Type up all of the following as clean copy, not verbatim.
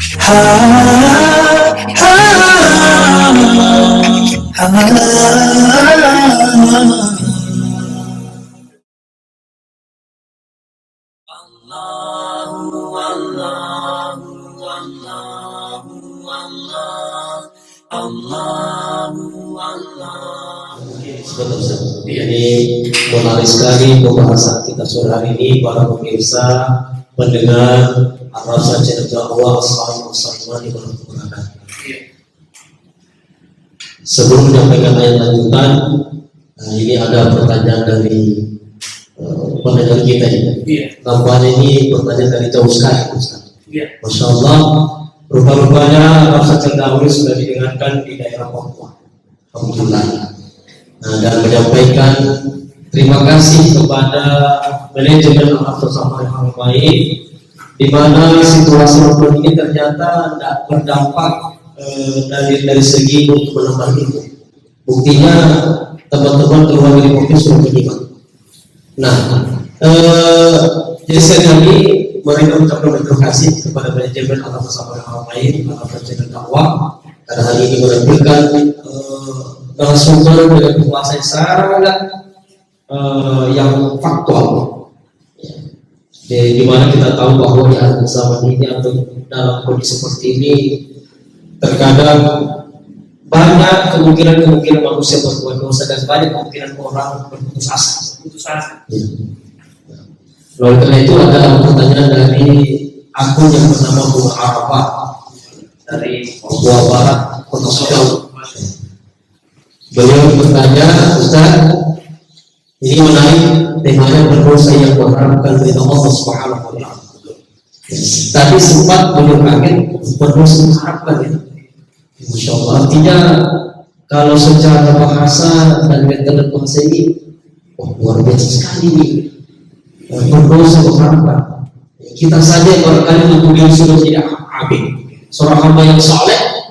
Ini menarik sekali pembahasan kita sore hari ini, para pemirsa, pendengar Ar-Rasyad Channel Dakwah. Assalamualaikum warahmatullahi wabarakatuh. Sebelum menyampaikan ayat lanjutan, ini ada pertanyaan dari pendengar kita ini. Nampaknya ini pertanyaan dari jauh sekali, Ustaz. Masya Allah, rupa-rupanya Ar-Rasyad Channel Dakwah sudah didengarkan di daerah Papua. Alhamdulillah. Dan menyampaikan terima kasih kepada manajemen Al-Hafidz yang baik, di mana situasi rukun ini ternyata tidak berdampak dari segi untuk menambah ilmu. Buktinya teman-teman keluar dari Covid sudah beriman. Nah, jadi sekali lagi mari kita ucapkan terima kasih kepada manajemen Al-Hafidz yang baik, Al-Hafidz Dakwah, karena hari ini menampilkan narasumber dengan penjelasan sangat yang faktual, di mana kita tahu bahwa di akhir zaman ini atau dalam kondisi seperti ini terkadang banyak kemungkinan manusia berbuat dosa dan banyak kemungkinan orang berputus asa. Ya. Lalu karena itu ada pertanyaan dari akun yang bernama Bunga Arafah dari Papua Barat, Kota Solo. Beliau bertanya, Ustaz, ini menarik temanya berdosa yang mengharapkan ridha Allah Subhanahu wa Ta'ala. Tadi sempat beliau kaget berdosa mengharapkan ya. Masya Allah, artinya kalau secara bahasa dan metode bahasa ini, luar biasa sekali ini. Berdosa mengharapkan. Kita saja barangkali untuk diri sudah tidak abid, seorang hamba yang saleh.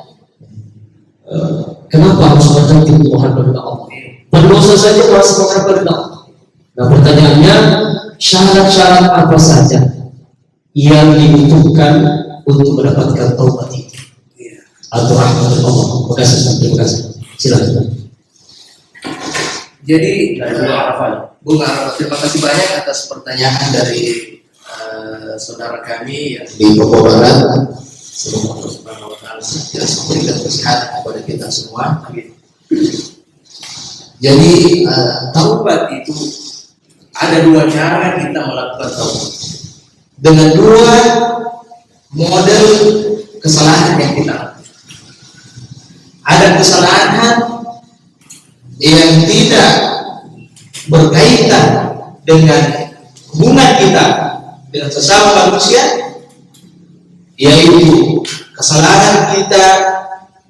Kenapa harus berhenti Tuhan kepada Allah? Berdosa saja masih mengharap kepada Allah. Nah, pertanyaannya, syarat-syarat apa saja yang dibutuhkan untuk mendapatkan taubat itu atau rahmat Allah? Terima kasih. Silakan. Jadi Bunga Arafah, terima kasih banyak atas pertanyaan dari saudara kami yang di Papua Barat. Semoga Allah Subhanahu wa Ta'ala senantiasa memberikan kesehatan kepada kita semua. Amin. Jadi taubat itu ada dua cara kita melakukan taubat. Dengan dua model kesalahan yang kita lakukan. Ada kesalahan yang tidak berkaitan dengan hubungan kita dengan sesama manusia, yaitu kesalahan kita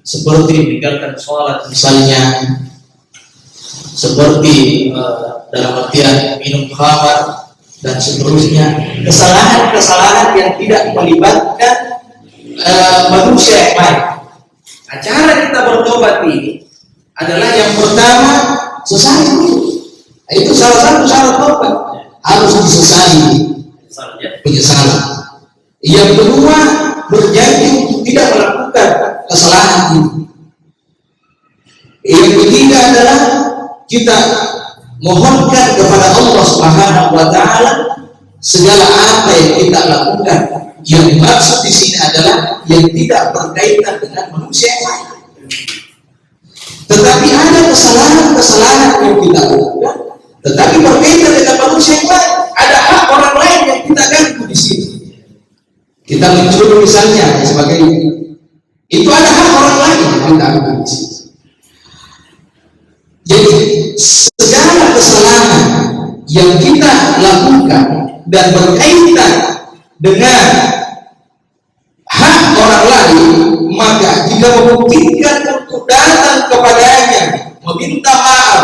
seperti meninggalkan sholat misalnya, seperti dalam artian minum khamar dan seterusnya, kesalahan-kesalahan yang tidak melibatkan manusia yang lain. Nah, cara kita bertobat ini adalah yang pertama sesali dulu. Itu salah satu syarat tobat, harus disesali penyesalan. Yang kedua, berjanji untuk tidak melakukan kesalahan itu. Yang ketiga adalah kita mohonkan kepada Allah Subhanahu wa Ta'ala segala apa yang kita lakukan. Yang dimaksud di sini adalah yang tidak berkaitan dengan manusia yang lain. Tetapi ada kesalahan-kesalahan yang kita lakukan, tetapi berkaitan dengan manusia yang lain. Ada hak orang lain yang kita ganggu di sini. Kita mencuri misalnya sebagai itu ada hak orang lain yang kita ganggu di sini. Jadi segala kesalahan yang kita lakukan dan berkaitan dengan hak orang lain, maka jika memungkinkan untuk datang kepadanya, meminta maaf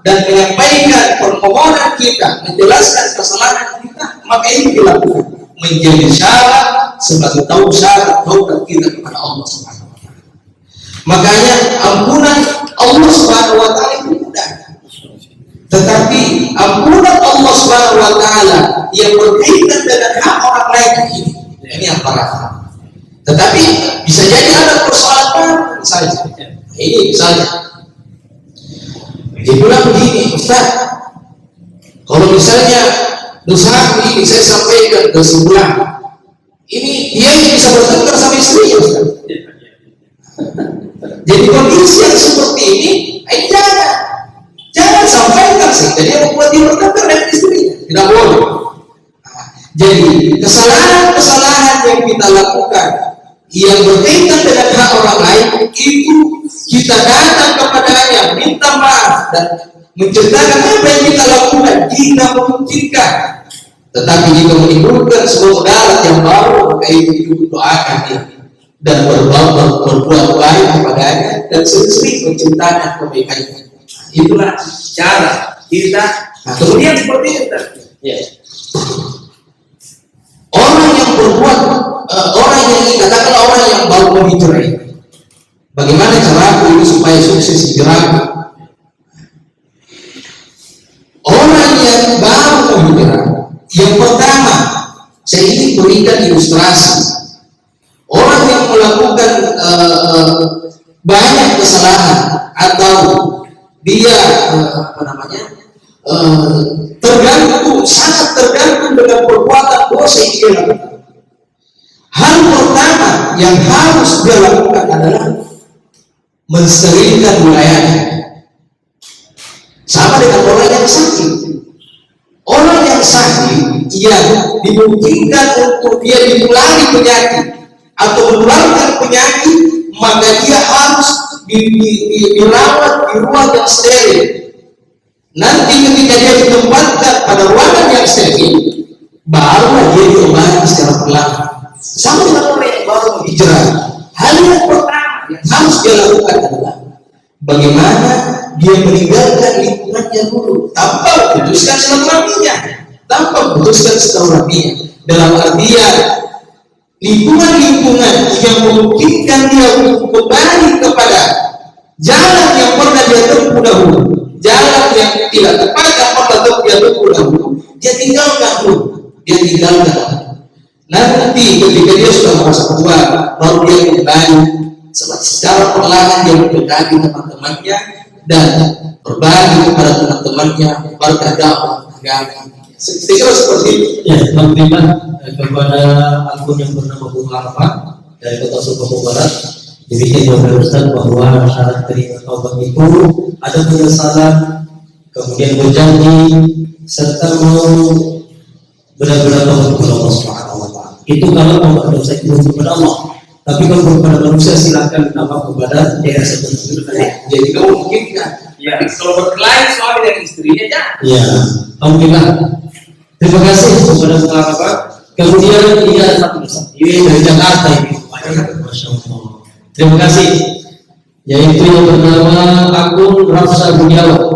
dan menyampaikan permohonan kita, menjelaskan kesalahan kita, maka ini dilakukan menjadi syarat sebagai syarat taubat kita kepada Allah Subhanahu wa Ta'ala. Makanya ampunan Allah Subhanahu wa Ta'ala itu mudah. Tetapi ampunan Allah Subhanahu wa Ta'ala yang berkaitan dengan hak orang lain ini yang parah. Tetapi bisa jadi ada persoalan baru misalnya. Ini misalnya, dia bilang begini, Ustaz, kalau misalnya dosa ini saya sampaikan ke sebelah, ini dia bisa bertengkar sama istrinya, Ustaz. Jadi kondisi yang seperti ini, jangan sampaikan sehingga dia membuat dia bertengkar dengan istrinya. Tidak boleh. Jadi kesalahan-kesalahan yang kita lakukan yang berkaitan dengan hak orang lain itu kita datang kepadanya, minta maaf dan menceritakan apa yang kita lakukan jika memungkinkan. Tetapi jika menimbulkan sebuah mudarat yang baru, maka itu doakan dia dan berbuat baik kepadanya dan sering menceritakan kebaikannya. Itulah cara kita. Nah, kemudian seperti itu. Ya. Orang yang berbuat, orang yang katakanlah orang yang baru mau dicerai, bagaimana cara aku ini supaya sukses hijrah? Orang yang baru mau hijrah, yang pertama saya ingin berikan ilustrasi. Orang yang melakukan banyak kesalahan atau dia sangat tergantung dengan perbuatan dosa yang dia lakukan. Hal pertama yang harus dia lakukan adalah mensterilkan wilayahnya. Sama dengan orang yang sakit. Orang yang sakit yang dimungkinkan untuk dia ditulari penyakit atau menularkan penyakit, maka dia harus dirawat di ruang yang steril. Nanti ketika dia ditempatkan pada ruangan yang steril, barulah dia diobati secara perlahan. Sama dengan orang yang baru hijrah. Hal yang pertama yang harus dia lakukan adalah bagaimana dia meninggalkan lingkungannya dulu tanpa memutuskan silaturahminya. Dalam artian lingkungan yang memungkinkan dia untuk kembali kepada jalan yang pernah dia tempuh dahulu, jalan yang tidak tepat yang pernah dia tempuh dahulu, dia tinggalkan dulu. Nanti ketika dia sudah merasa tua, baru dia kembali secara perlahan dia mendekati teman-temannya dan berbagi kepada teman-temannya berkat dakwah agama. Sekiranya seperti itu. Ya, Alhamdulillah kepada akun yang bernama Bung Arfa dari Kota Sukabumi Barat, demikian juga Ustaz bahwa syarat terima taubat itu ada penyesalan, kemudian berjanji serta mau benar-benar taubat kepada Allah Subhanahu wa Ta'ala. Itu kalau taubat dosa itu kepada Allah. Tapi kalau kepada manusia silakan nama kepada daerah seperti itu. Jadi kamu mungkinkan. Ya, kalau berkelahi suami dan istrinya ya. Ya, Alhamdulillah. Terima kasih kepada Bapak. Kemudian ini ada satu dosa. Ini dari Jakarta ini. Masya Allah. Terima kasih. Yaitu yang bernama akun Rafsa Budiawan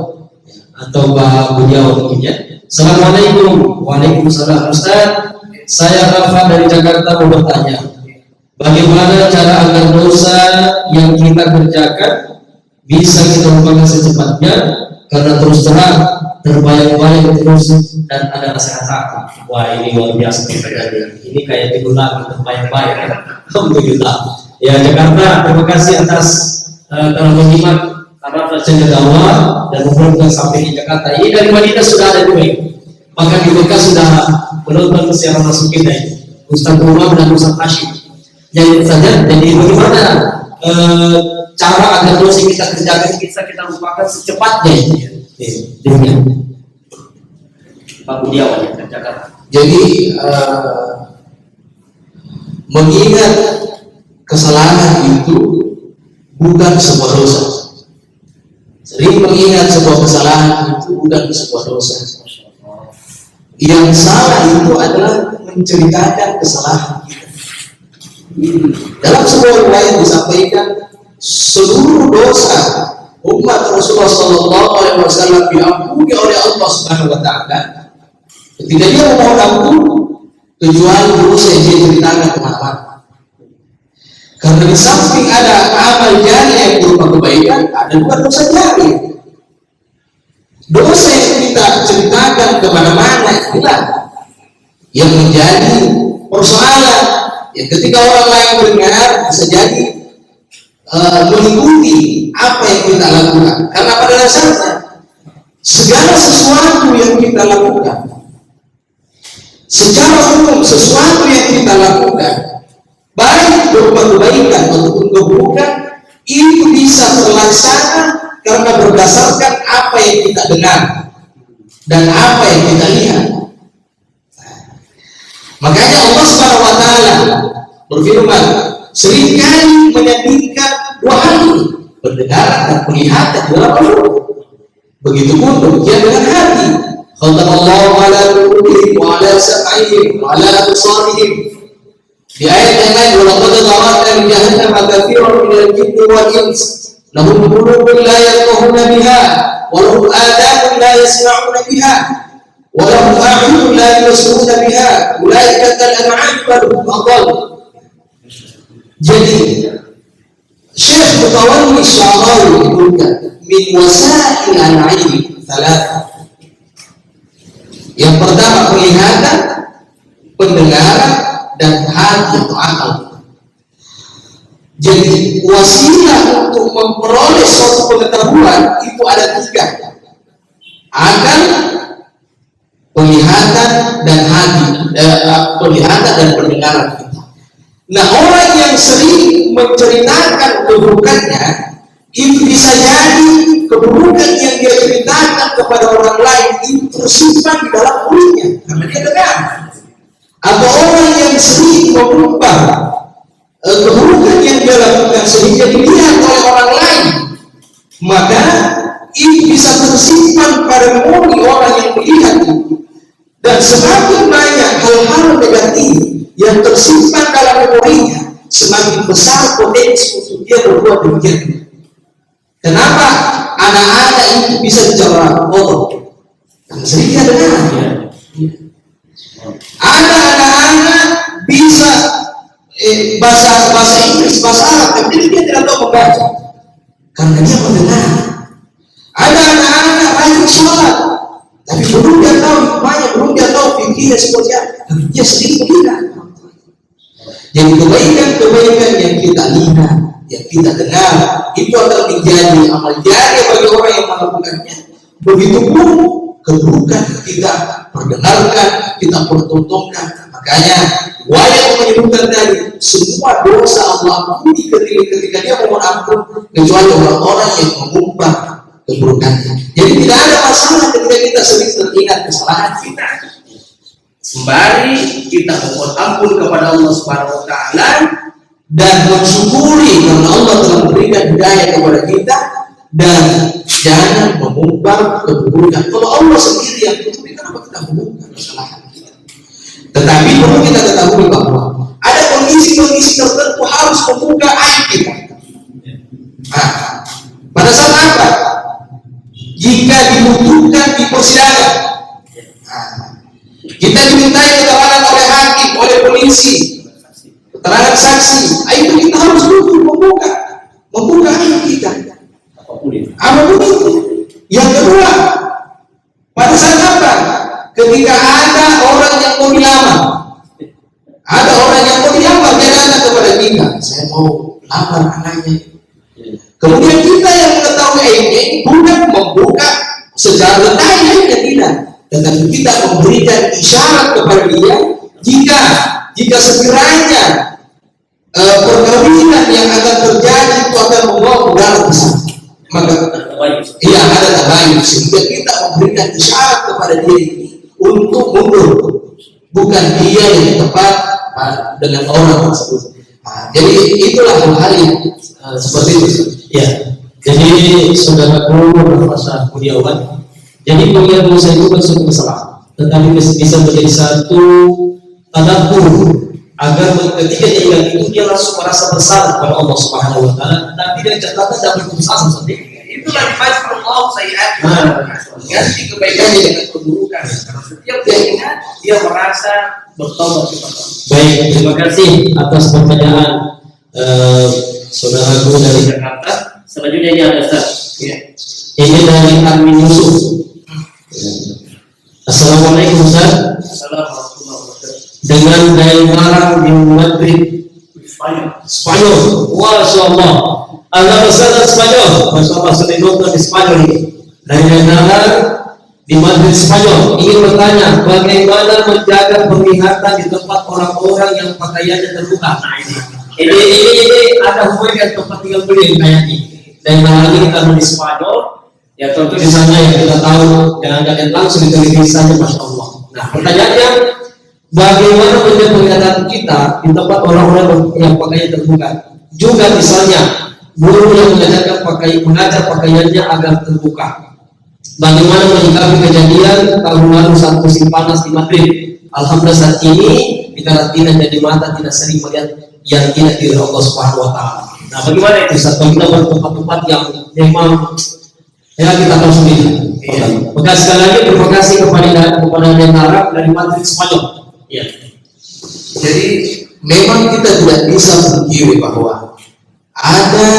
atau Mbak Budiawan mungkin ya. Assalamualaikum. Waalaikumsalam. Ustaz, saya Rafa dari Jakarta mau bertanya, bagaimana cara agar dosa yang kita kerjakan bisa kita lupakan secepatnya, karena terus terang terbayang-bayang terus dan ada rasa takut. Wah, ini luar biasa perbedaannya. Ini kayak digunakan terbayang-bayang. Alhamdulillah. Ya Jakarta, terima kasih atas telah menyimak karena percaya dakwah dan menonton sampai di Jakarta. Ini dari Madinah sudah ada juga. Maka di Mekah sudah menonton secara langsung kita ini. Ustaz Umar dan Ustaz Hashim. Jadi saja, jadi bagaimana cara agar dosa kita kerjakan kita lupakan secepatnya? Demikian. Pak Budiawan yang Jakarta. Jadi mengingat kesalahan itu bukan sebuah dosa. Sering mengingat sebuah kesalahan itu bukan sebuah dosa. Yang salah itu adalah menceritakan kesalahan kita. Dalam sebuah riwayat disampaikan seluruh dosa umat Rasulullah SAW diampuni oleh Allah Subhanahu Wa Taala ketika dia memohon ampun, kecuali dosa yang dia ceritakan kemana-mana. Karena di samping ada amal jari yang berupa kebaikan, ada juga dosa jari. Dosa yang kita ceritakan kemana-mana inilah yang menjadi persoalan Ya, ketika orang lain mendengar bisa jadi mengikuti apa yang kita lakukan. Karena pada dasarnya segala sesuatu yang kita lakukan, secara umum sesuatu yang kita lakukan, baik berupa kebaikan ataupun keburukan, itu bisa terlaksana karena berdasarkan apa yang kita dengar dan apa yang kita lihat. Makanya Allah Subhanahu wa taala berfirman, seringkali menyandingkan dua hal ini, pendengaran dan penglihatan dalam Al-Qur'an. Begitupun demikian dengan hati. Khatamallahu ala qulubihim wa ala sam'ihim wa ala absarihim. Di ayat yang lain, walaqad zara'na li jahannama katsiran minal jinni wal ins lahum qulubun la yafqahuna biha wa lahum adhanun la yasma'una biha wa lahum a'yunun la yubsiruna biha ulaika kal an'ami bal hum adall. Jadi Syekh Mutawalli Sya'rawi menyebutkan min wasail al-ilmi thalath. Yang pertama penglihatan, pendengaran, dan hati atau akal. Jadi wasilah untuk memperoleh suatu pengetahuan itu ada tiga: akal, penglihatan, dan hati, penglihatan dan pendengaran kita. Nah, orang yang sering menceritakan keburukannya, itu bisa jadi keburukan yang dia ceritakan kepada orang lain itu tersimpan di dalam mulutnya karena dia dengar. Atau orang yang sering mengubah keburukan yang dia lakukan sehingga dilihat oleh orang lain, maka itu bisa tersimpan pada mulut orang yang melihat itu. Dan semakin banyak hal-hal negatif yang tersimpan dalam memorinya, semakin besar potensi untuk dia berbuat demikian. Kenapa anak-anak itu bisa bicara kotor? Karena sering dia dengar. Ada anak-anak bisa bahasa Inggris, bahasa Arab, tapi dia tidak tahu membaca karena dia mendengar. Ada anak-anak rajin sholat, tapi belum dia tahu hikmahnya, belum dia tahu fikihnya seperti apa, tapi dia sering mendengar. Jadi kebaikan-kebaikan yang kita lihat, yang kita dengar, itu akan menjadi amal jariah bagi orang yang melakukannya. Begitupun keburukan kita perdengarkan, kita pertontonkan. Makanya wayang menyebutkan tadi, semua dosa Allah ampuni ketika dia mohon ampun, kecuali orang-orang yang mengubah keburukannya. Jadi tidak ada masalah ketika kita sering teringat kesalahan kita. Sembari kita mohon ampun kepada Allah Subhanahu wa taala dan mensyukuri karena Allah telah memberikan hidayah kepada kita, dan jangan mengubah keburukan. Kalau Allah sendiri yang tutupi, kenapa kita mengubah kesalahan kita? Tetapi perlu kita ketahui bahwa ada kondisi-kondisi tertentu harus membuka aib kita. Pada saat apa? Jika dibutuhkan di persidangan, kita dimintai keterangan oleh hakim, oleh polisi, keterangan saksi, itu kita harus membuka aib kita. Apapun itu. Yang kedua, pada saat apa? Ketika ada orang yang mau dilamar, dia datang kepada kita, saya mau lamar anaknya. Kemudian kita yang mengetahui aibnya bukan membuka secara detail aibnya, tidak, tetapi kita memberikan isyarat kepada dia jika sekiranya perkawinan yang akan terjadi itu akan membawa mudarat besar, maka ada tabayun, sehingga kita memberikan isyarat kepada dia ini untuk mundur, bukan dia yang tepat dengan orang tersebut. Jadi itulah hal-hal yang seperti itu. Ya, jadi saudaraku berfasa Budiawan, jadi pengingat dosa itu bukan suatu kesalahan, tetapi bisa menjadi satu tadabbur agar ketika dia ingat itu dia langsung merasa bersalah kepada Allah Subhanahu wa taala, tapi dengan catatan tidak berputus asa sendiri. Itulah dimaksud Allah sayyid. Ganti kebaikannya dengan keburukan. Karena setiap dia ingat, dia merasa bertobat kepada Allah. Baik, terima kasih atas pertanyaan saudaraku dari Jakarta. Selanjutnya ini ada Ustaz. Ya. Ini dari Amin Yusuf. Assalamualaikum Ustaz. Assalamualaikum warahmatullahi wabarakatuh. Dengan daya barang di Madrid Spanyol. Masya Allah. Ada pesanan Spanyol. Masya Allah, sudah nonton di Spanyol ini. Dari negara di Madrid, Spanyol. Ingin bertanya, bagaimana menjaga penglihatan di tempat orang-orang yang pakaiannya terbuka? Nah, ini ada hubungan tempat tinggal beliau kayaknya. Dan hari ini kita di Spanyol, ya tentu di sana yang kita tahu, jangan langsung di televisi saja, Masya Allah. Nah, pertanyaannya, bagaimana menjaga penglihatan kita di tempat orang-orang yang pakaiannya terbuka? Juga misalnya guru yang mengajar pakaiannya agar terbuka. Bagaimana menyikapi kejadian tahun lalu saat musim panas di Madrid? Alhamdulillah saat ini di karantina jadi mata tidak sering melihat yang tidak diri Allah Subhanahu Wa Taala. Nah, bagaimana itu saat kita tempat-tempat yang memang ya kita tahu sendiri. Maka sekali lagi terima kasih kepada yang Arab dari Madrid, Spanyol. Ya. Jadi memang kita tidak bisa mengkiri bahwa ada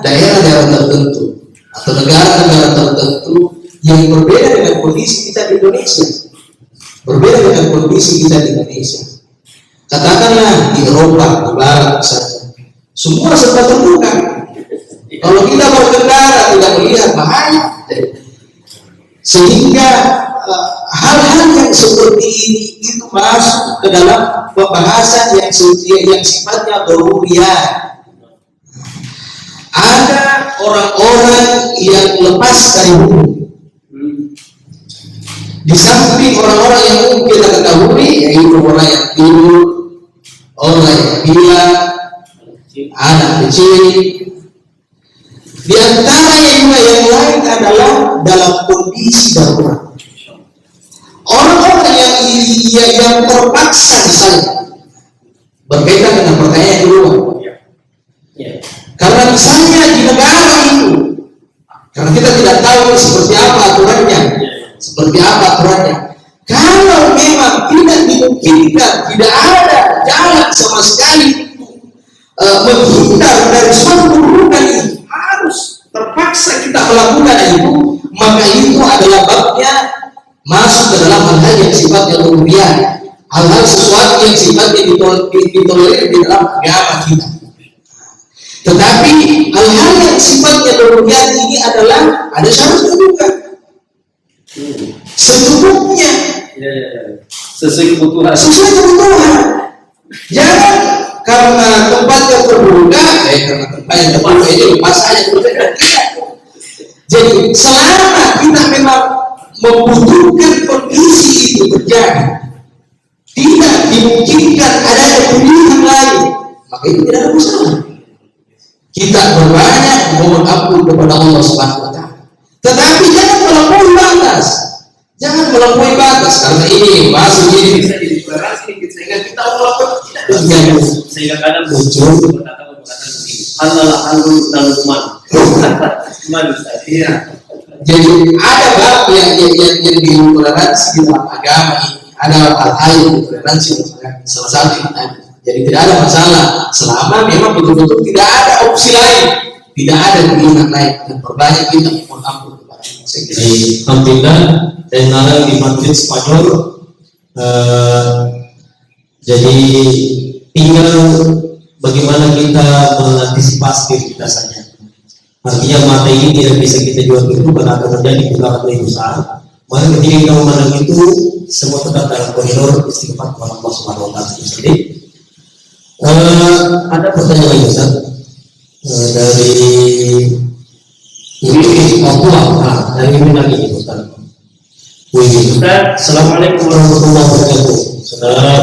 daerah-daerah tertentu atau negara-negara tertentu yang berbeda dengan kondisi kita di Indonesia. Berbeda dengan kondisi kita di Indonesia. Katakanlah di Eropa, di Barat misalnya, semua serba terbuka. Kalau kita berkendara tidak melihat bahaya, sehingga hal-hal yang seperti ini itu masuk ke dalam pembahasan yang sifatnya daruriyah. Ada orang-orang yang lepas dari hukum. Di samping orang-orang yang umum kita ketahui, yaitu orang yang tidur, orang yang gila, anak kecil. Di antaranya juga yang lain adalah dalam kondisi darurat. Orang-orang yang terpaksa misalnya berkaitan dengan pertanyaan kedua. Karena misalnya di negara itu, karena kita tidak tahu seperti apa aturannya. Kalau memang tidak dimungkinkan, tidak ada jalan sama sekali menghindar dari suatu keburukan ini, harus terpaksa kita melakukan itu, maka itu adalah babnya masuk ke dalam hal-hal yang sifatnya daruriyah, hal-hal sesuatu yang sifatnya ditolerir di dalam agama kita. Tetapi hal-hal yang sifatnya daruriyah ini adalah ada syaratnya juga. Secukupnya, sesuai kebutuhan. Jangan karena tempatnya terbuka, karena tempatnya terbuka ini lepas saja. Jadi selama kita memang membutuhkan kondisi itu terjadi, tidak dimungkinkan adanya pilihan lain, maka itu tidak ada masalah. Kita berbanyak mohon ampun kepada Allah Subhanahu Wa Taala. Tetapi jangan melampaui batas. Karena ini masuk ini bisa dideklarasi sehingga kita melakukan tidak. Sehingga kadang muncul perkataan begini. Halal dan kuman. Iya. Jadi ada bab yang ditoleransi di dalam agama ini. Ada hal-hal yang ditoleransi salah satu yang tadi. Jadi tidak ada masalah selama memang betul-betul tidak ada opsi lain, tidak ada pilihan lain, dan perbanyak kita mohon ampun kepada Alhamdulillah dan narang di Madrid, Spanyol. Jadi tinggal bagaimana kita mengantisipasi diri kita saja. Artinya mata ini tidak bisa kita jual itu karena akan terjadi kebakaran lebih besar. Maka ketika kita memandang itu semua tetap dalam koridor istighfar kepada Allah Subhanahu Wa Taala. Jadi ada pertanyaan lagi Ustaz dari ini Papua. Dari ini lagi Ustaz. Assalamualaikum warahmatullahi wabarakatuh. Saudara,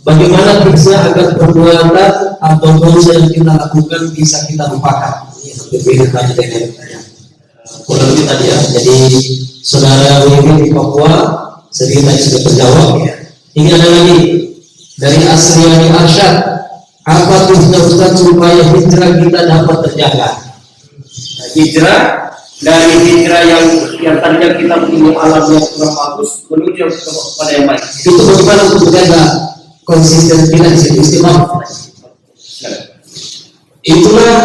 bagaimana tipsnya agar perbuatan atau dosa yang kita lakukan bisa kita lupakan? Ini berbeda tadi dengan kurang lebih tadi ya. Jadi saudara Wiwi di Papua sedikit tadi sudah terjawab ya. Ini ada lagi dari Asriani Arsyad. Apa tipsnya Ustaz supaya hijrah kita dapat terjaga? Hijrah dari hijrah yang tadinya kita punya alam yang kurang bagus menuju kepada yang baik. Itu bagaimana untuk menjaga konsisten kita di situ istiqamah? Itulah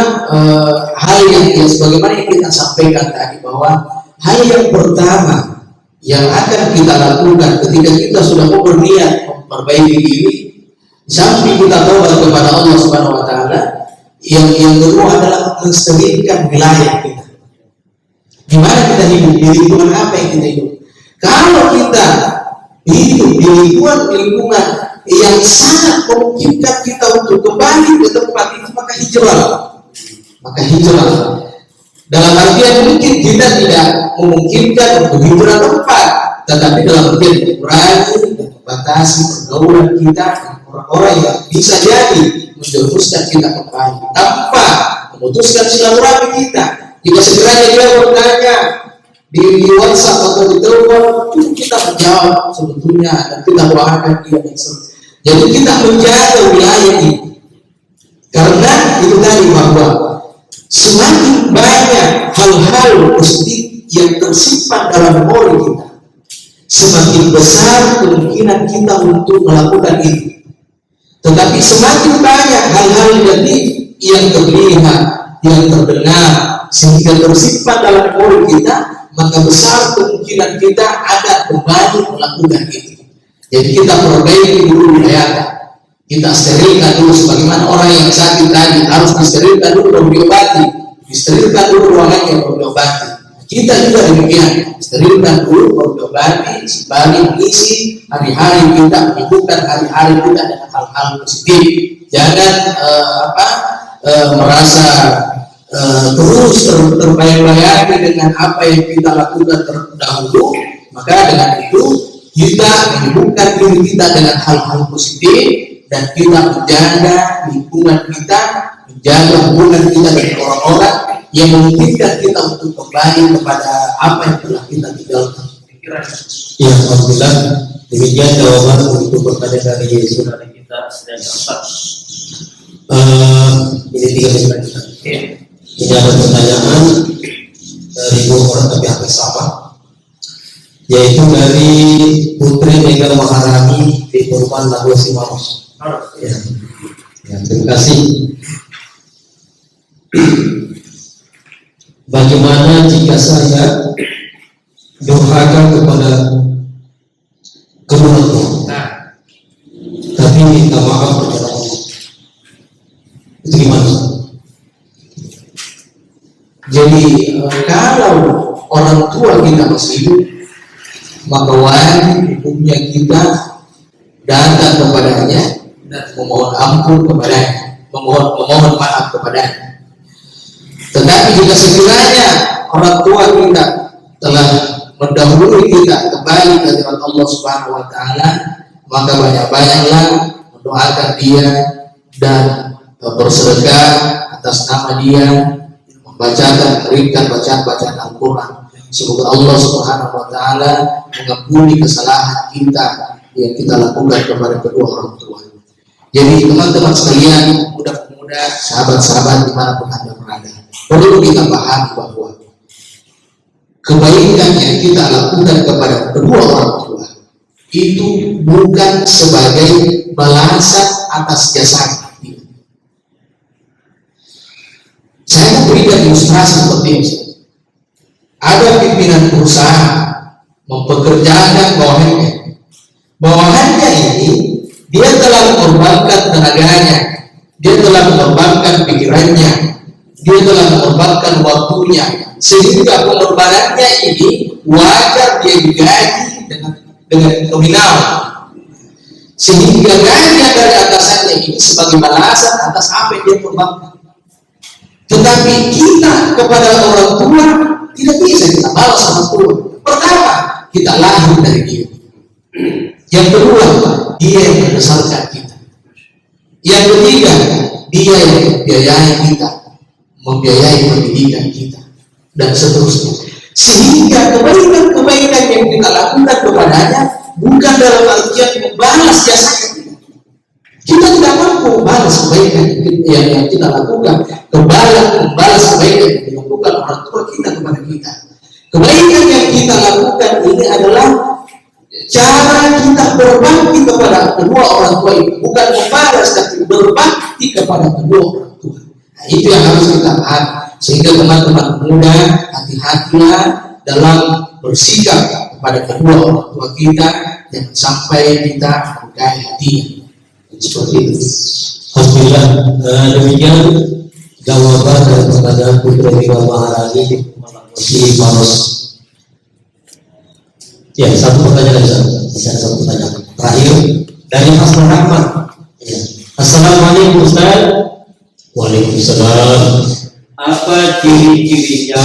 hal yang sebagaimana yang kita sampaikan tadi, bahwa hal yang pertama yang akan kita lakukan ketika kita sudah mau berniat memperbaiki diri, sampai kita taubat kepada Allah Subhanahu Wa Taala, yang kedua adalah mensterilkan wilayah kita. Di mana kita hidup, di lingkungan apa yang kita hidup. Kalau kita hidup di lingkungan yang sangat memungkinkan kita untuk kembali ke tempat itu, maka hijrah. Dalam artian mungkin kita tidak memungkinkan untuk hijrah tempat, tetapi dalam artian mengurangi dan membatasi pergaulan kita dengan orang-orang yang bisa jadi menjerumuskan kita kembali tanpa memutuskan silaturahmi kita. Jika sekiranya dia bertanya di WhatsApp atau di telepon, itu kita menjawab sebetulnya dan kita doakan dia. Jadi kita menjaga wilayah ini, karena itu tadi bahwa semakin banyak hal-hal positif yang tersimpan dalam memori kita, semakin besar kemungkinan kita untuk melakukan itu. Tetapi semakin banyak hal-hal negatif yang terlihat, yang terdengar, sehingga tersimpan dalam memori kita, maka besar kemungkinan kita akan kembali melakukan itu. Jadi kita perbaiki dulu wilayah, kita sterilkan dulu, sebagaimana orang yang sakit tadi harus disterilkan dulu baru diobati, disterilkan dulu ruangannya baru diobati. Kita juga demikian, sterilkan dulu baru diobati, sembari mengisi hari-hari kita, menyibukkan hari-hari kita dengan hal-hal positif. Jangan merasa terus terbayang-bayangi dengan apa yang kita lakukan terdahulu. Maka dengan itu kita menyibukkan diri kita dengan hal-hal positif, dan kita menjaga lingkungan kita, menjaga hubungan kita dengan orang-orang yang memungkinkan kita untuk kembali kepada apa yang telah kita tinggalkan. Ya, alhamdulillah. Demikian jawaban untuk pertanyaan dari saudara kita sedang Ustaz. Ini 3 pertanyaan. Ini ada pertanyaan dari 2 orang tapi hampir sama, yaitu dari Putri Mega Maharani di Purban Lago Simaus. Ya, terima kasih. Bagaimana jika saya durhaka kepada kedua orang tua, tapi minta maaf kepada Allah? Itu gimana? Jadi kalau orang tua kita masih hidup, maka wajib hukumnya kita datang kepadanya dan memohon ampun kepadanya, memohon maaf kepadanya. Tetapi jika sekiranya orang tua kita telah mendahului kita kembali ke hadirat Allah Subhanahu wa taala, maka banyak-banyaklah mendoakan dia dan bersedekah atas nama dia, membacakan, meringkan bacaan-bacaan Al-Quran. Semoga Allah Subhanahu wa taala mengampuni kesalahan kita yang kita lakukan kepada kedua orang tua. Jadi teman-teman sekalian, mudah-muda sahabat-sahabat dimanapun Anda berada, perlu kita pahami bahwa kebaikan yang kita lakukan kepada kedua orang tua itu bukan sebagai balasan atas jasa. Saya memberikan ilustrasi seperti ini. Ada pimpinan perusahaan mempekerjakan bawahannya ini, dia telah mengorbankan tenaganya, dia telah mengorbankan pikirannya, dia telah mengorbankan waktunya, sehingga pengorbanannya ini wajar dia digaji dengan nominal, sehingga gaji dari atasannya ini sebagai balasan atas apa yang dia korbankan. Tetapi kita kepada orang tua tidak bisa kita balas sama tua. Pertama, kita lahir dari dia. Yang kedua, dia yang membesarkan kita. Yang ketiga, dia yang membiayai kita, membiayai pendidikan kita, dan seterusnya. Sehingga kebaikan-kebaikan yang kita lakukan kepadanya bukan dalam artian membalas jasa kita. Kita tidak mampu membalas kebaikan yang kita lakukan, membalas kebaikan yang dilakukan orang tua kita kepada kita. Kebaikan yang kita lakukan ini adalah cara kita berbakti kepada kedua orang tua itu, bukan membalas, tapi berbakti kepada kedua orang tua. Nah, itu yang harus kita pahami. Sehingga teman-teman muda, hati-hatilah dalam bersikap kepada kedua orang tua kita, jangan sampai kita melukai hatinya. Seperti itu. Alhamdulillah. Demikian jawaban dari pertanyaan Putri Mega Maharani si Paros. Ya, satu pertanyaan saja. Masih ada satu pertanyaan terakhir dari Hasan Rahman. Ya. Assalamualaikum Ustaz. Waalaikumsalam. Apa ciri-cirinya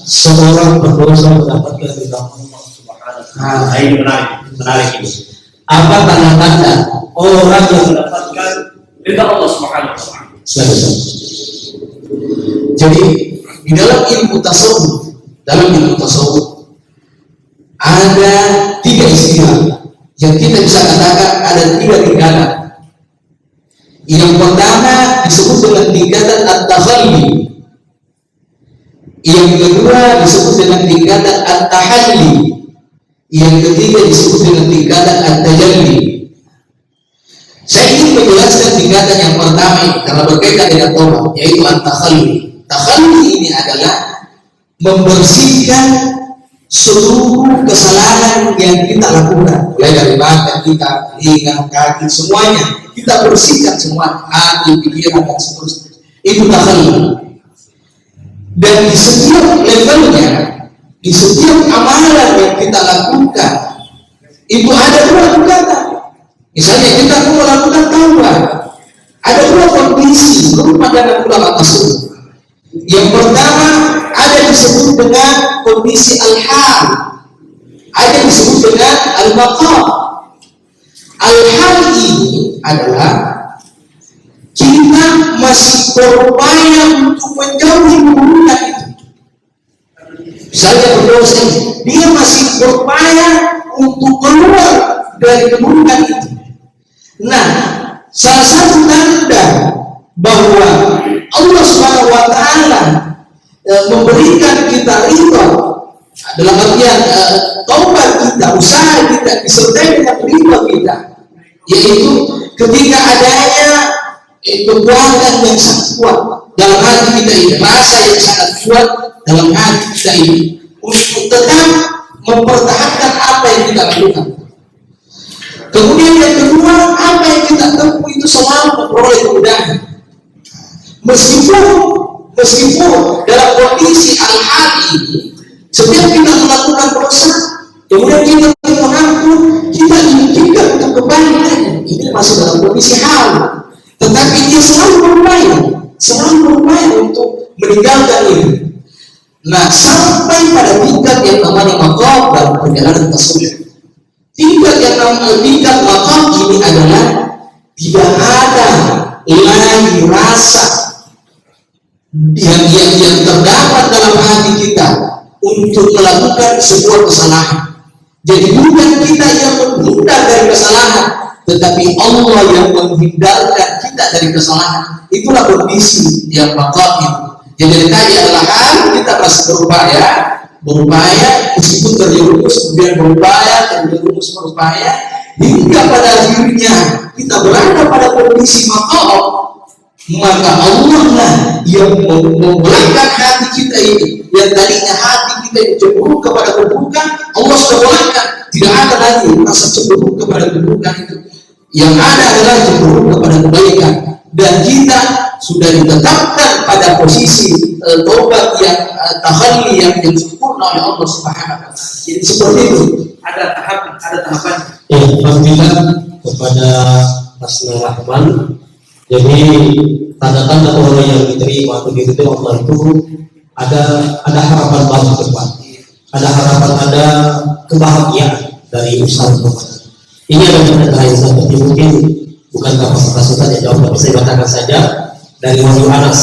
seorang berdosa mendapatkan ridha Allah Subhanahu wa taala? Ini menarik ini. Apa tanda-tanda orang yang mendapatkan ridha Allah Subhanahu wa taala? Silakan. Jadi di dalam ilmu tasawuf, ada 3 istilah yang kita bisa katakan ada 3 tingkatan. Yang pertama disebut dengan tingkatan at-takhalli. Yang kedua disebut dengan tingkatan at-tahalli. Yang ketiga disebut dengan tingkatan at-tajalli. Saya ingin menjelaskan tingkatan yang pertama ini karena berkaitan dengan tobat, yaitu at-takhalli. Takhalli ini adalah membersihkan seluruh kesalahan yang kita lakukan, mulai dari mata kita, telinga, kaki, semuanya kita bersihkan semua, hati, pikiran dan seterusnya. Itu takhalli. Dan di setiap levelnya, di setiap amalan yang kita lakukan, itu ada 2 tingkatan. Misalnya kita mau melakukan taubat, ada 2 kondisi menurut pandangan ulama tersebut. Yang pertama ada disebut dengan kondisi al-hal, ada disebut dengan al-maqam. Al-hal ini adalah kita masih berupaya untuk menjauhi keburukan itu. Misalnya berdosa, dia masih berupaya untuk keluar dari keburukan itu. Nah, salah satu tanda bahwa Allah Subhanahu wa taala memberikan kita ridha dalam artian taubat kita, usaha kita disertai dengan ridha kita, yaitu ketika adanya kekuatan yang sangat kuat dalam hati kita ini, rasa yang sangat kuat dalam hati kita ini untuk tetap mempertahankan apa yang kita lakukan. Kemudian yang kedua, apa yang kita tempuh itu selalu memperoleh kemudahan. Meskipun dalam kondisi al-hal ini, setiap kita melakukan dosa, kemudian kita mengaku, kita diizinkan untuk kembali lagi. Ini masih dalam kondisi hal, tetapi dia selalu berupaya untuk meninggalkan ini. Nah, sampai pada tingkat yang namanya maqam dalam perjalanan tasawuf. Tingkat maqam ini adalah tidak ada lagi rasa yang terdapat dalam hati kita untuk melakukan sebuah kesalahan. Jadi bukan kita yang menghindar dari kesalahan, tetapi Allah yang menghindarkan kita dari kesalahan. Itulah kondisi yang maqam itu. Jadi tadi adalah hal kita masih berupaya meskipun terjerumus, kemudian berupaya hingga pada akhirnya kita berada pada kondisi maqam. Maka Allah lah yang membolehkan hati kita ini, yang tadinya hati kita yang cenderung kepada keburukan, Allah sudah bolehkan, tidak ada lagi rasa cenderung kepada keburukan itu. Yang ada adalah cenderung kepada kebaikan, dan kita sudah ditetapkan pada posisi tobat yang takhalli yang sempurna oleh Allah Subhanahu wa taala. Jadi seperti itu. Ada tahapan. Ya, alhamdulillah kepada Hasan Rahman. Jadi tanda-tanda orang yang diterima atau diterima Allah itu ada harapan baru ke depan, ada harapan, ada kebahagiaan dari usaha Ramadan. Ini adalah yang terakhir seperti mungkin bukan kapasitas Ustaz yang jawab, tapi saya katakan saja dari Wahyu Anas.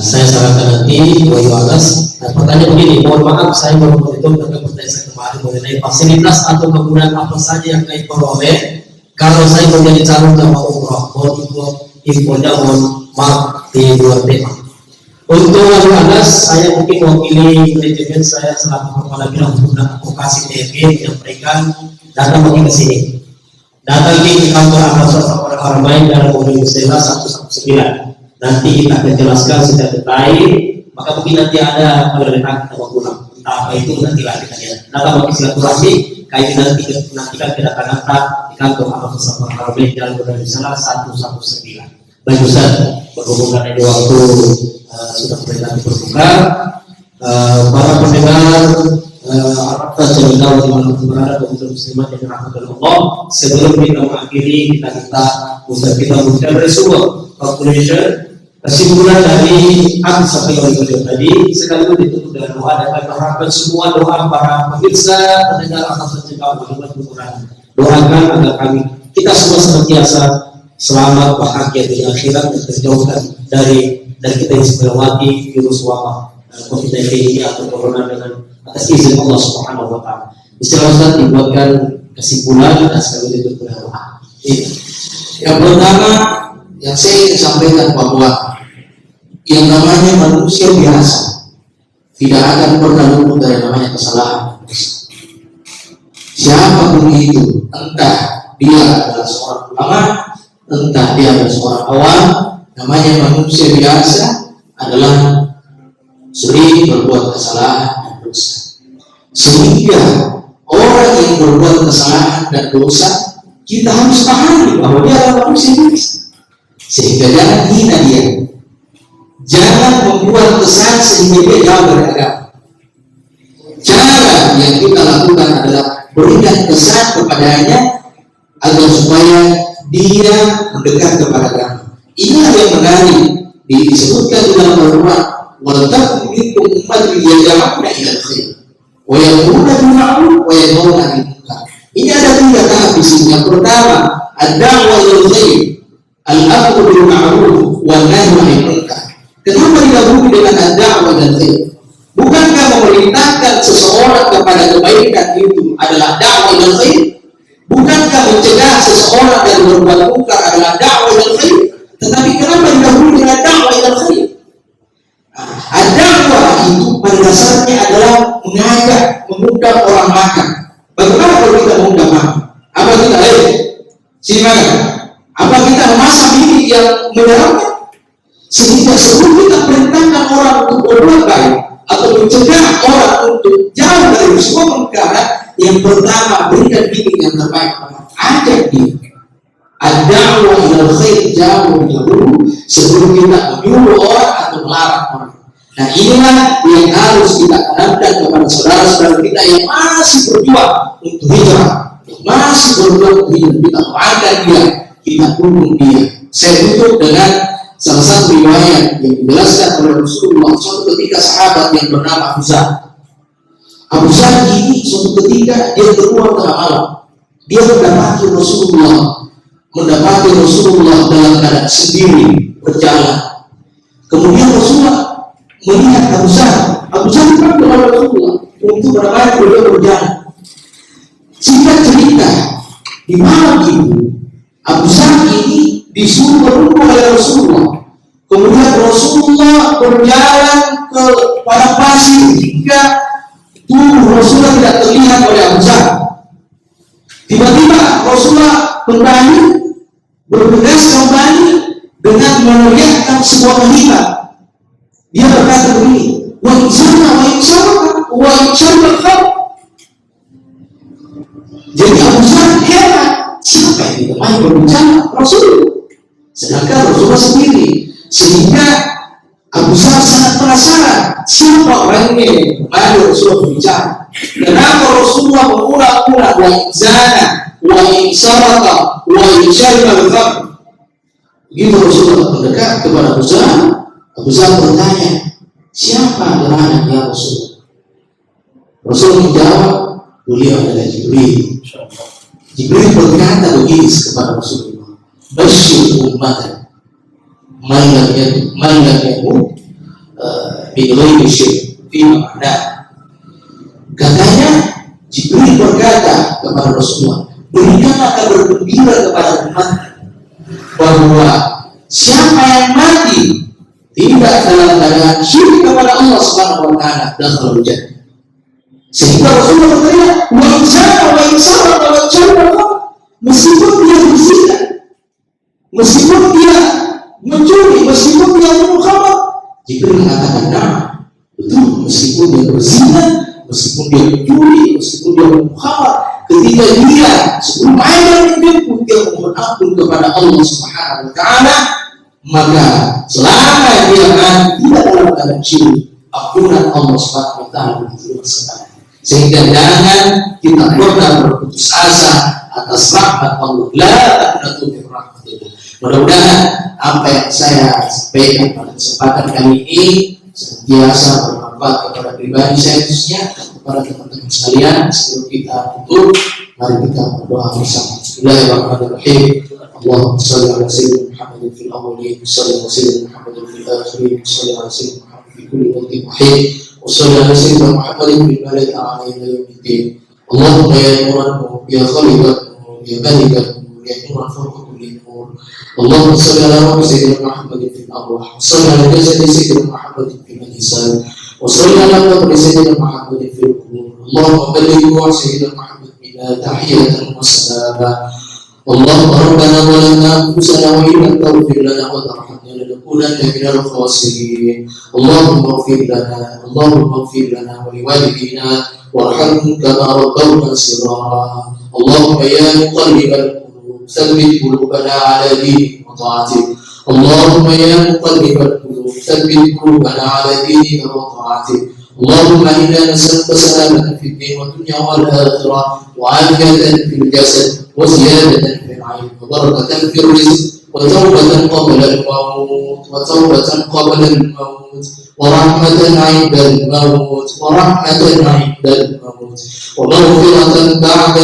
Saya sarankan nanti Wahyu Anas. Pertanyaan begini, mohon maaf saya baru menghitung tentang pertanyaan saya kemarin mengenai fasilitas atau kegunaan apa saja yang kami peroleh kalau saya menjadi calon jamaah umroh. Infonya mohon maaf di luar tema. Untuk Wahyu Anas, saya mungkin mewakili manajemen saya selaku kepala bidang penggunaan advokasi TMG menyampaikan datang lagi ke sini. Datang di kantor Al-Azhar Samarang Haramain dalam mobil Musela 119. Nanti kita akan jelaskan secara detail. Maka mungkin nanti ada penggeledahan kita mau pulang. Entah apa itu nanti lagi kita datang bagi silaturahmi. Kayak nanti kan kedatangan di kantor Al-Azhar Samarang Haramain dalam mobil Musela 119. Baik Ustaz. berhubungan ini waktu sudah mendekati berbuka. Para pendengar Arab Channel dimanapun berada, kaum muslimat yang dirahmati Allah, sebelum kita mengakhiri, kita memberikan resumé conclusion, kesimpulan dari apa sampai oleh beliau tadi, sekaligus ditutup dengan doa, dan kami harapkan semua doa para pemirsa pendengar Arab Channel dimanapun doakan agar kita semua senantiasa selamat, bahagia di akhirat, dan terjauhkan dari kita yang melewati virus wabah COVID-19 ini atau corona dengan atas izin Allah Subhanahu wa Ta'ala. Istilah Ustaz dibuatkan kesimpulan dan sekali ditutup dengan doa. Yang pertama yang saya ingin sampaikan bahwa yang namanya manusia biasa tidak akan pernah luput dari namanya kesalahan. Siapapun itu, entah dia adalah seorang ulama, entah dia adalah seorang awam, namanya manusia biasa adalah sering berbuat kesalahan dan dosa. Sehingga orang yang berbuat kesalahan dan dosa, kita harus pahami bahwa dia adalah manusia biasa. Sehingga jangan hina dia, jangan membuat kesan sehingga dia jauh dari agama. Cara yang kita lakukan adalah berikan kesan kepadanya agar supaya dia mendekat kepada agama. Inilah yang menarik disebutkan di dalam Al-Quran. وَلْتَكُنْ مِنْكُمْ أُمَّةٌ يَدْعُونَ إِلَى الْخَيْرِ وَيَأْمُرُونَ بِالْمَعْرُوفِ وَيَنْهَوْنَ عَنِ الْمُنكَرِ. Ini ada 3 tahap di sini. Yang pertama, ad-da'wah ilal khair, al-amru bil ma'ruf wan nahyu 'anil munkar. Kenapa didahului dengan ad-da'wah ilal khair? Bukankah memerintahkan seseorang kepada kebaikan itu adalah dakwah ilal khair? Bukankah mencegah seseorang dari berbuat munkar adalah dakwah ilal khair? Tetapi kenapa didahului dengan dakwah ilal khair? Dakwah itu pada dasarnya adalah mengajak, mengundang orang makan. Bagaimana kalau kita mengundang makan? Apa kita sini makan? Apa kita memasak ini yang menyeramkan? Sehingga sebelum kita perintahkan orang untuk berbuat baik atau mencegah orang untuk jauh dari semua perkara, yang pertama berikan bimbing yang terbaik, ajak dia. Ad-da'wah ilal khair jauh dahulu sebelum kita menyuruh orang atau melarang orang. Nah, inilah yang harus kita tanamkan kepada saudara-saudara kita yang masih berjuang untuk hijrah, masih berjuang untuk hidup. Kita doakan dia, kita dukung dia. Saya tutup dengan salah satu riwayat yang dijelaskan oleh Rasulullah. Suatu ketika sahabat yang bernama Abu Zar. Abu Zar ini suatu ketika dia keluar tengah malam. Dia mendapati Rasulullah dalam keadaan sendiri berjalan. Kemudian Rasulullah melihat Abu Zar itu kan kepada Rasulullah untuk bagaimana beliau berjalan. Singkat cerita, di malam itu Abu Zar ini disuruh berumur oleh Rasulullah. Kemudian Rasulullah berjalan ke padang pasir hingga tubuh Rasulullah tidak terlihat oleh Abu Zar. Tiba-tiba Rasulullah bergegas kembali dengan meneriakkan sebuah kalimat. Dia berkata begini, wa insya. Jadi Abu Zar heran, siapa yang ditemani berbicara? Rasul. Sedangkan Rasulullah sendiri. Sehingga Abu Zar sangat penasaran, siapa orang ini kembali Rasulullah berbicara. Kenapa Rasulullah mengulang-ulang wa inzana, wa insarata, wa insyarika al-khamr. Begitu Rasulullah mendekat kepada Abu Zar. Abu Zar bertanya, siapa gerangan ya Rasul? Rasul menjawab, beliau adalah Jibril. Jibril berkata begini kepada Rasulullah, Basyir ummatan man lam yakun bighairi syirk fi ma'na. Katanya Jibril berkata kepada Rasulullah, berikanlah kabar gembira kepada umat bahwa siapa yang mati tidak dalam keadaan syirik kepada Allah Subhanahu wa Ta'ala dakhala jannah. Sehingga Rasulullah berkata, wa insana wa insara wa insara, meskipun dia berzina, meskipun dia mencuri, meskipun dia minum khamar, Jibril mengatakan, nah, betul, meskipun dia berzina, meskipun dia mencuri, meskipun dia minum khamar, ketika dia sebelum ayat itu dia mohon ampun kepada Allah Subhanahu wa Ta'ala, maka selama dia tidak dalam keadaan syirik, ampunan Allah Subhanahu wa taala diterima sekali. Sehingga jangan kita pernah berputus asa atas rahmat Allah. La taqnatu min rahmatillah. Mudah-mudahan apa yang saya sampaikan pada kesempatan kali ini senantiasa bermanfaat kepada pribadi saya khususnya dan kepada teman-teman sekalian. Sebelum kita tutup, mari kita berdoa bersama. Bismillahirrahmanirrahim. Allahumma shalli ala sayyidina Muhammadin fil awwalin, shalli ala sayyidina Muhammadin fil akhirin, shalli ala sayyidina Muhammadin fi kulli waqtin wahid, wa shalli ala sayyidina Muhammadin fil malai a'la ila yaumiddin. Allahumma ya Nuranmu, ya Khalifatmu, ya Malikatmu, ya Nuran fawqa kulli nur. Allahumma shalli ala sayyidina Muhammadin fil arwah, wa shalli ala jasadi sayyidina Muhammadin fil lisan, wa shalli ala qabri sayyidina Muhammadin fil qubur. Allahumma balligh wa sayyidina Muhammad bila tahiyatan wa salama. اللهم ربنا ظلمنا انفسنا وان لم تغفر لنا وترحمنا لنكونن من الخاسرين. اللهم اغفر لنا ولوالدينا وارحمهم كما ربونا صغارا. اللهم يا مقلب القلوب ثبت قلوبنا على دينك وطاعتك. اللهم يا مقلب القلوب ثبت قلوبنا على دينك وطاعتك. اللهم انا نسالك سلامة في الدين والدنيا والاخره وعافية في الجسد وزيادة في العلم وبركة في الرزق وتوبة قبل الموت ورحمة عند الموت ومغفرة بعد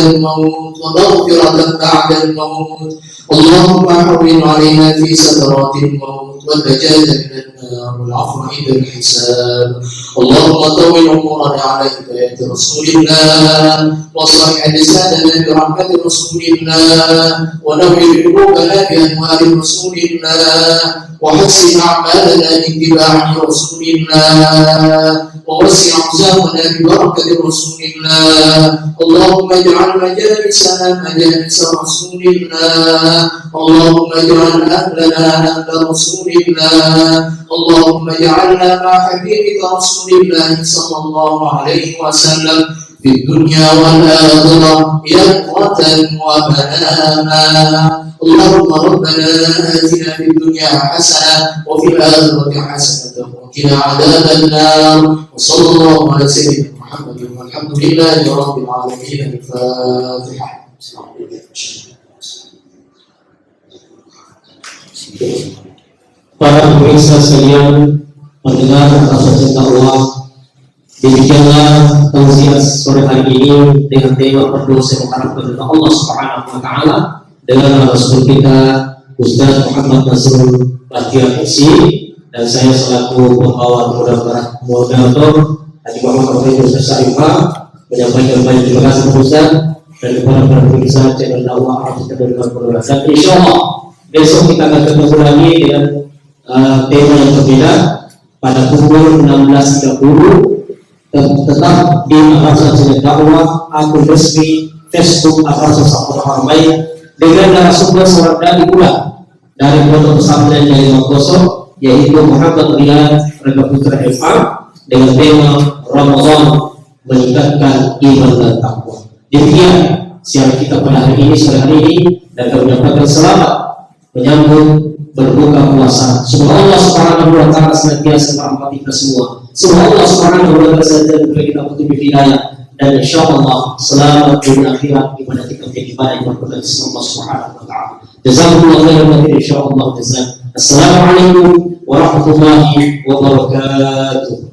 الموت اللهم حرم علينا في سكرات الموت والنجاة من النار والعفو عند الحساب. اللهم طول عمرنا على هداية رسول الله وصحح لساننا برحمة رسول الله ونور قلوبنا بأنوار رسول الله وحسن أعمالنا باتباع رسول الله ووسع أرزاقنا ببركة رسول الله. اللهم اجعل مجالسنا مجالس رسول الله. اللهم اجعل أهلنا أهل رسول الله. اللهم اجعلنا مع حبيبك رسول الله صلى الله عليه وسلم في الدنيا والآخرة يقظة ومناما. اللهم ربنا آتنا في الدنيا حسنة وفي الآخرة حسنة وقنا عذاب النار. وصلى الله على سيدنا محمد والحمد لله رب العالمين. الفاتحة. Para pemirsa sekalian, pendengar rasa cinta Allah, demikianlah tausiah sore hari ini dengan tema berdoa mengharap kepada Allah Subhanahu wa taala dengan narasumber kita Ustaz Muhammad Nasrul Bahtiar MC dan saya selaku pembawa moderator Haji Muhammad Rafiq Ustaz Syarifah menyampaikan banyak terima kasih Ustaz dan kepada para pemirsa channel dakwah Afrika dan Indonesia. Insyaallah besok kita akan ketemu lagi dengan tema yang berbeda pada pukul 16.30 tetap di Madrasah Channel Dakwah akun resmi Facebook Madrasah Sahabat Haramain dengan narasumber seorang dai pula dari pondok pesantren dari Makassar yaitu Muhammad Riyad Rega Putra FA dengan tema Ramadan meningkatkan iman dan takwa. Demikian siaran kita pada hari ini sore hari ini dan kami menyampaikan selamat menyambut berbuka puasa. Semoga Allah Subhanahu wa taala senantiasa merahmati kita semua. Semoga Allah Subhanahu wa taala senantiasa memberi kita petunjuk hidayah dan insyaallah selamat dunia akhirat di mana kita menjadi ibadah yang berkenan Allah Subhanahu wa taala. Jazakumullahu khairan wa insyaallah jazak. Assalamualaikum warahmatullahi wabarakatuh.